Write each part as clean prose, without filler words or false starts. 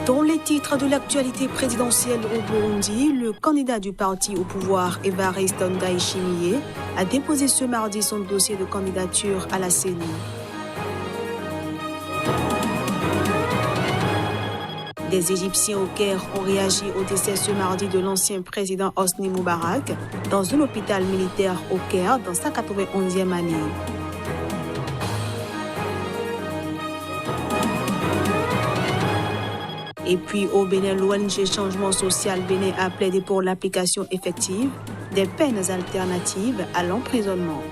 Dans les titres de l'actualité présidentielle au Burundi, le candidat du parti au pouvoir, Evariste Ndayishimiye, a déposé ce mardi son dossier de candidature à la CENI. Des Égyptiens au Caire ont réagi au décès ce mardi de l'ancien président Hosni Moubarak dans un hôpital militaire au Caire dans sa 91e année. Et puis au Bénin, l'ONG Changement Social Bénin a plaidé pour l'application effective des peines alternatives à l'emprisonnement.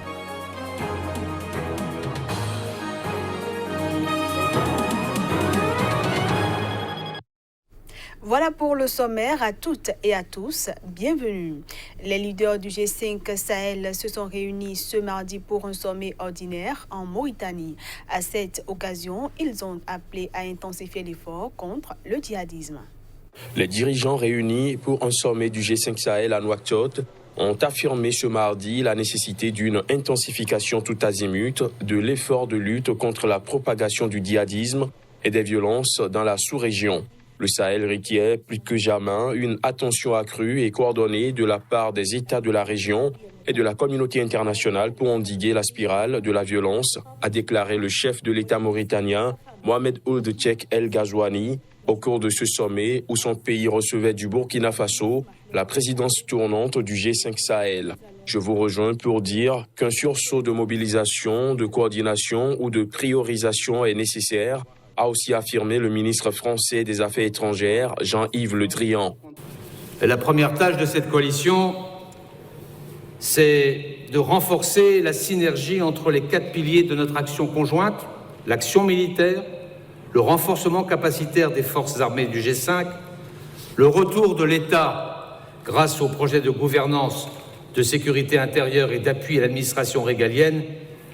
Voilà pour le sommaire. À toutes et à tous, bienvenue. Les leaders du G5 Sahel se sont réunis ce mardi pour un sommet ordinaire en Mauritanie. À cette occasion, ils ont appelé à intensifier l'effort contre le djihadisme. Les dirigeants réunis pour un sommet du G5 Sahel à Nouakchott ont affirmé ce mardi la nécessité d'une intensification tout azimut de l'effort de lutte contre la propagation du djihadisme et des violences dans la sous-région. Le Sahel requiert plus que jamais une attention accrue et coordonnée de la part des États de la région et de la communauté internationale pour endiguer la spirale de la violence, a déclaré le chef de l'État mauritanien, Mohamed Ould Cheikh El Ghazouani, au cours de ce sommet où son pays recevait du Burkina Faso la présidence tournante du G5 Sahel. Je vous rejoins pour dire qu'un sursaut de mobilisation, de coordination ou de priorisation est nécessaire, a aussi affirmé le ministre français des Affaires étrangères, Jean-Yves Le Drian. La première tâche de cette coalition, c'est de renforcer la synergie entre les 4 piliers de notre action conjointe, l'action militaire, le renforcement capacitaire des forces armées du G5, le retour de l'État grâce au projet de gouvernance, de sécurité intérieure et d'appui à l'administration régalienne,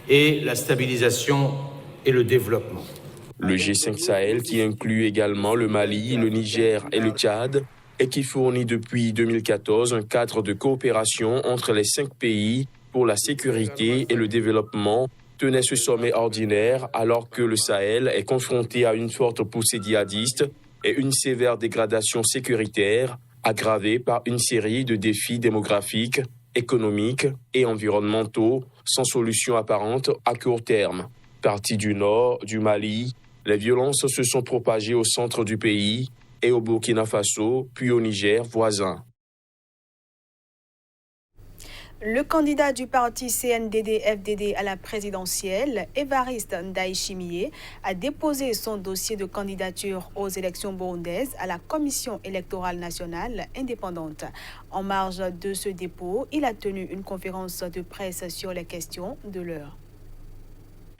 et la stabilisation et le développement. Le G5 Sahel, qui inclut également le Mali, le Niger et le Tchad, et qui fournit depuis 2014 un cadre de coopération entre les 5 pays pour la sécurité et le développement, tenait ce sommet ordinaire alors que le Sahel est confronté à une forte poussée djihadiste et une sévère dégradation sécuritaire aggravée par une série de défis démographiques, économiques et environnementaux sans solution apparente à court terme. Partie du nord, du Mali, les violences se sont propagées au centre du pays et au Burkina Faso, puis au Niger voisin. Le candidat du parti CNDD-FDD à la présidentielle, Evariste Ndayishimiye, a déposé son dossier de candidature aux élections burundaises à la Commission électorale nationale indépendante. En marge de ce dépôt, il a tenu une conférence de presse sur les questions de l'heure.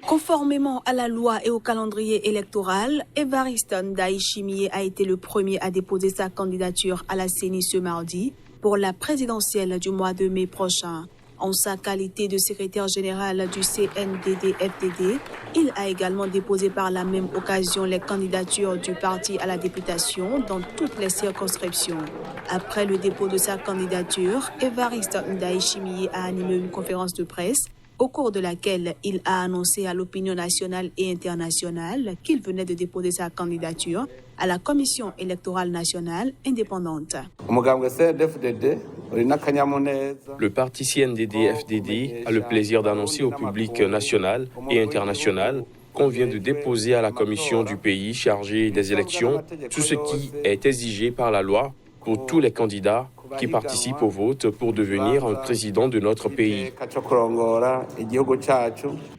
Conformément à la loi et au calendrier électoral, Evariste Ndayishimiye a été le premier à déposer sa candidature à la CENI ce mardi pour la présidentielle du mois de mai prochain. En sa qualité de secrétaire général du CNDD-FDD, il a également déposé par la même occasion les candidatures du parti à la députation dans toutes les circonscriptions. Après le dépôt de sa candidature, Evariste Ndayishimiye a animé une conférence de presse au cours de laquelle il a annoncé à l'opinion nationale et internationale qu'il venait de déposer sa candidature à la Commission électorale nationale indépendante. Le parti CNDD-FDD a le plaisir d'annoncer au public national et international qu'on vient de déposer à la commission du pays chargée des élections tout ce qui est exigé par la loi pour tous les candidats qui participent au vote pour devenir un président de notre pays.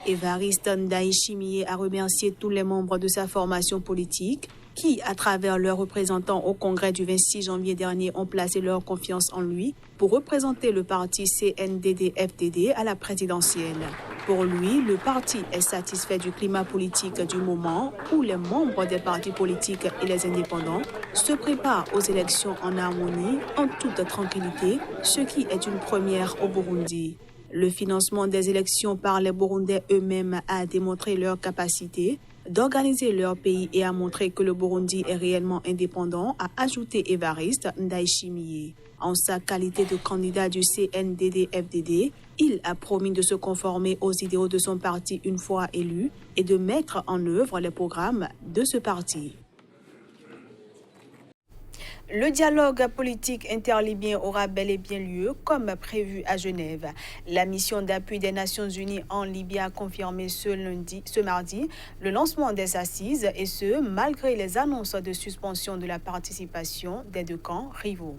Evariste Ndayishimiye a remercié tous les membres de sa formation politique qui, à travers leurs représentants au congrès du 26 janvier dernier, ont placé leur confiance en lui pour représenter le parti CNDD-FDD à la présidentielle. Pour lui, le parti est satisfait du climat politique du moment où les membres des partis politiques et les indépendants se préparent aux élections en harmonie, en toute tranquillité, ce qui est une première au Burundi. Le financement des élections par les Burundais eux-mêmes a démontré leur capacité d'organiser leur pays et a montré que le Burundi est réellement indépendant, a ajouté Evariste Ndayishimiye. En sa qualité de candidat du CNDD-FDD, il a promis de se conformer aux idéaux de son parti une fois élu et de mettre en œuvre les programmes de ce parti. Le dialogue politique interlibyen aura bel et bien lieu, comme prévu à Genève. La mission d'appui des Nations Unies en Libye a confirmé ce mardi le lancement des assises, et ce, malgré les annonces de suspension de la participation des deux camps rivaux.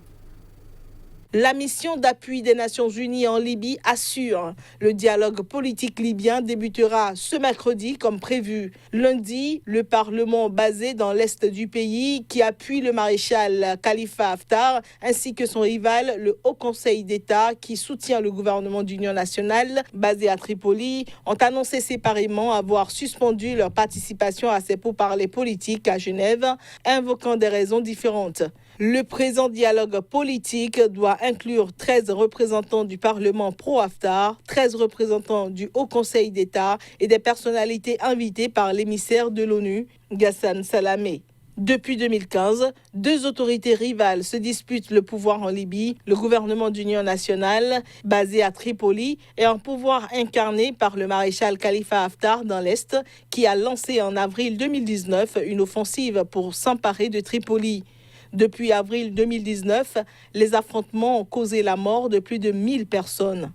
La mission d'appui des Nations Unies en Libye assure. Le dialogue politique libyen débutera ce mercredi comme prévu. Lundi, le Parlement basé dans l'est du pays qui appuie le maréchal Khalifa Haftar ainsi que son rival, le Haut Conseil d'État qui soutient le gouvernement d'union nationale basé à Tripoli, ont annoncé séparément avoir suspendu leur participation à ces pourparlers politiques à Genève, invoquant des raisons différentes. Le présent dialogue politique doit inclure 13 représentants du Parlement pro-Haftar, 13 représentants du Haut Conseil d'État et des personnalités invitées par l'émissaire de l'ONU, Ghassan Salamé. Depuis 2015, deux autorités rivales se disputent le pouvoir en Libye, le gouvernement d'union nationale, basé à Tripoli, et un pouvoir incarné par le maréchal Khalifa Haftar dans l'Est, qui a lancé en avril 2019 une offensive pour s'emparer de Tripoli. Depuis avril 2019, les affrontements ont causé la mort de plus de 1000 personnes.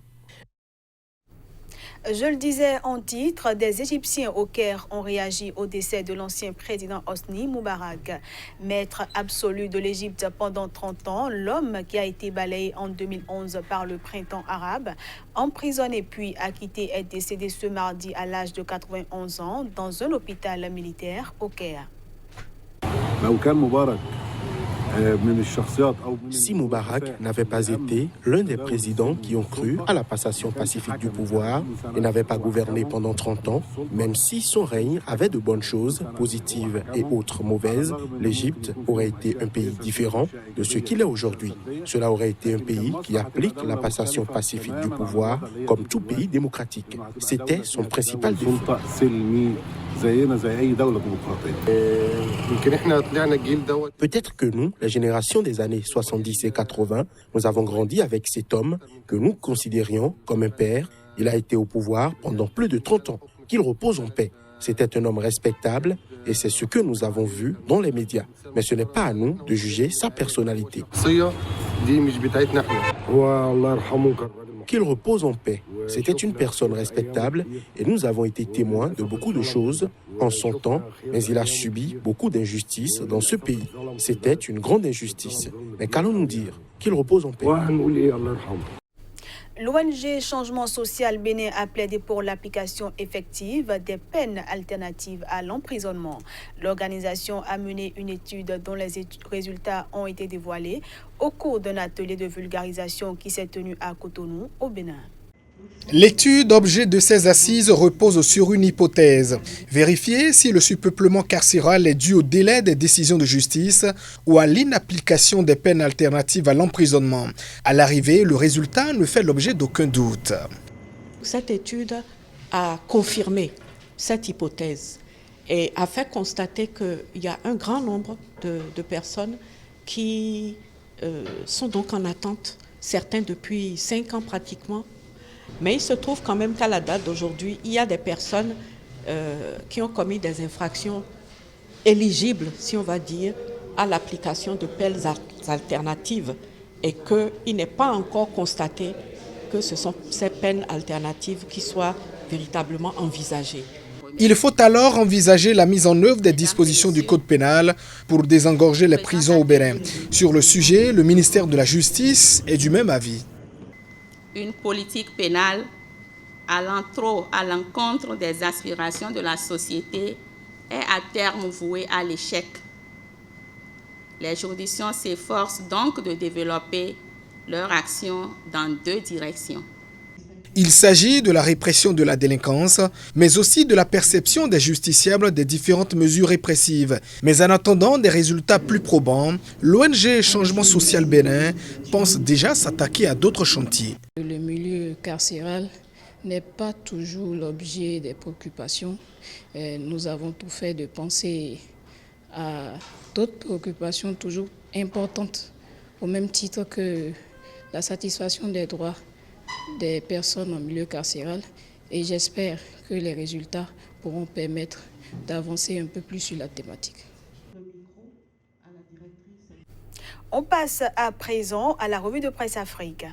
Je le disais en titre, des Égyptiens au Caire ont réagi au décès de l'ancien président Hosni Moubarak. Maître absolu de l'Égypte pendant 30 ans, l'homme qui a été balayé en 2011 par le printemps arabe, emprisonné puis acquitté, est décédé ce mardi à l'âge de 91 ans dans un hôpital militaire au Caire. Si Moubarak n'avait pas été l'un des présidents qui ont cru à la passation pacifique du pouvoir et n'avait pas gouverné pendant 30 ans, même si son règne avait de bonnes choses, positives et autres mauvaises, l'Égypte aurait été un pays différent de ce qu'il est aujourd'hui. Cela aurait été un pays qui applique la passation pacifique du pouvoir comme tout pays démocratique. C'était son principal défi. Peut-être que nous, la génération des années 70 et 80, nous avons grandi avec cet homme que nous considérions comme un père. Il a été au pouvoir pendant plus de 30 ans. Qu'il repose en paix. C'était un homme respectable et c'est ce que nous avons vu dans les médias. Mais ce n'est pas à nous de juger sa personnalité. Qu'il repose en paix. C'était une personne respectable et nous avons été témoins de beaucoup de choses en son temps, mais il a subi beaucoup d'injustices dans ce pays. C'était une grande injustice. Mais qu'allons-nous dire? Qu'il repose en paix. L'ONG Changement Social Bénin a plaidé pour l'application effective des peines alternatives à l'emprisonnement. L'organisation a mené une étude dont les résultats ont été dévoilés au cours d'un atelier de vulgarisation qui s'est tenu à Cotonou, au Bénin. L'étude objet de ces assises repose sur une hypothèse. Vérifier si le surpeuplement carcéral est dû au délai des décisions de justice ou à l'inapplication des peines alternatives à l'emprisonnement. À l'arrivée, le résultat ne fait l'objet d'aucun doute. Cette étude a confirmé cette hypothèse et a fait constater qu'il y a un grand nombre de personnes qui sont donc en attente, certains depuis 5 ans pratiquement. Mais il se trouve quand même qu'à la date d'aujourd'hui, il y a des personnes qui ont commis des infractions éligibles, si on va dire, à l'application de peines alternatives et qu'il n'est pas encore constaté que ce sont ces peines alternatives qui soient véritablement envisagées. Il faut alors envisager la mise en œuvre des dispositions du Code pénal pour désengorger les prisons au Bénin. Sur le sujet, le ministère de la Justice est du même avis. Une politique pénale allant trop à l'encontre des aspirations de la société est à terme vouée à l'échec. Les juridictions s'efforcent donc de développer leur action dans 2 directions. Il s'agit de la répression de la délinquance, mais aussi de la perception des justiciables des différentes mesures répressives. Mais en attendant des résultats plus probants, l'ONG Changement Social Bénin pense déjà s'attaquer à d'autres chantiers. Le milieu carcéral n'est pas toujours l'objet des préoccupations. Nous avons tout fait de penser à d'autres préoccupations toujours importantes, au même titre que la satisfaction des droits des personnes en milieu carcéral, et j'espère que les résultats pourront permettre d'avancer un peu plus sur la thématique. On passe à présent à la revue de presse Afrique.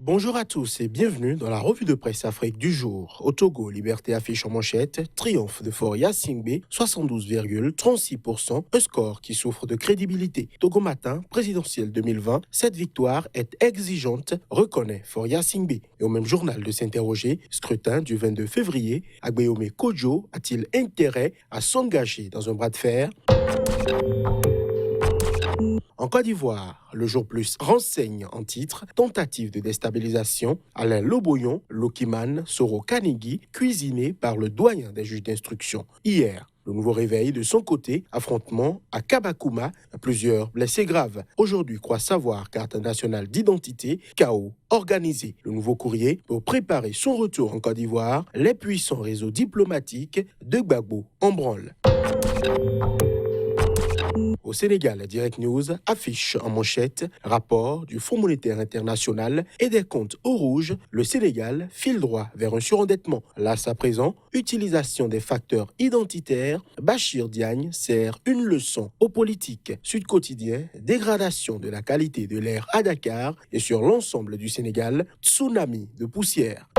Bonjour à tous et bienvenue dans la revue de presse Afrique du jour. Au Togo, Liberté affiche en manchette triomphe de Faure Gnassingbé, 72,36%, un score qui souffre de crédibilité. Togo Matin, présidentielle 2020, cette victoire est exigeante, reconnaît Faure Gnassingbé. Et au même journal de s'interroger, scrutin du 22 février, Agbeome Kodjo a-t-il intérêt à s'engager dans un bras de fer ? En Côte d'Ivoire, le Jour Plus renseigne en titre « Tentative de déstabilisation, Alain Loboyon, Lokiman, Soro Kanigi, cuisiné par le doyen des juges d'instruction ». Hier, le nouveau réveil de son côté, affrontement à Kabakouma, plusieurs blessés graves. Aujourd'hui, croit savoir carte nationale d'identité, chaos organisé. Le nouveau courrier pour préparer son retour en Côte d'Ivoire, les puissants réseaux diplomatiques de Gbagbo en branle. Au Sénégal, Direct News affiche en manchette rapport du Fonds monétaire international et des comptes au rouge. Le Sénégal file droit vers un surendettement. Là, à présent, utilisation des facteurs identitaires. Bachir Diagne sert une leçon aux politiques. Sud Quotidien, dégradation de la qualité de l'air à Dakar et sur l'ensemble du Sénégal, tsunami de poussière.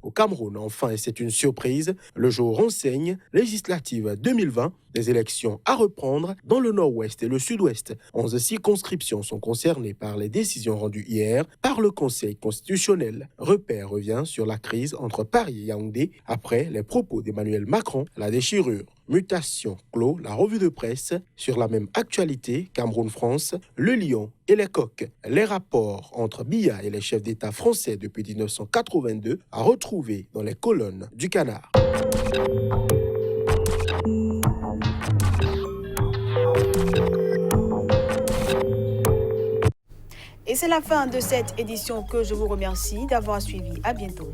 Au Cameroun, enfin, et c'est une surprise, le jour renseigne législative 2020, des élections à reprendre dans le nord-ouest et le sud-ouest. 11 circonscriptions sont concernées par les décisions rendues hier par le Conseil constitutionnel. Repère revient sur la crise entre Paris et Yaoundé après les propos d'Emmanuel Macron, la déchirure. Mutation clôt la revue de presse sur la même actualité, Cameroun-France, le lion et les coqs. Les rapports entre Biya et les chefs d'État français depuis 1982 à retrouver dans les colonnes du Canard. Et c'est la fin de cette édition que je vous remercie d'avoir suivi. À bientôt.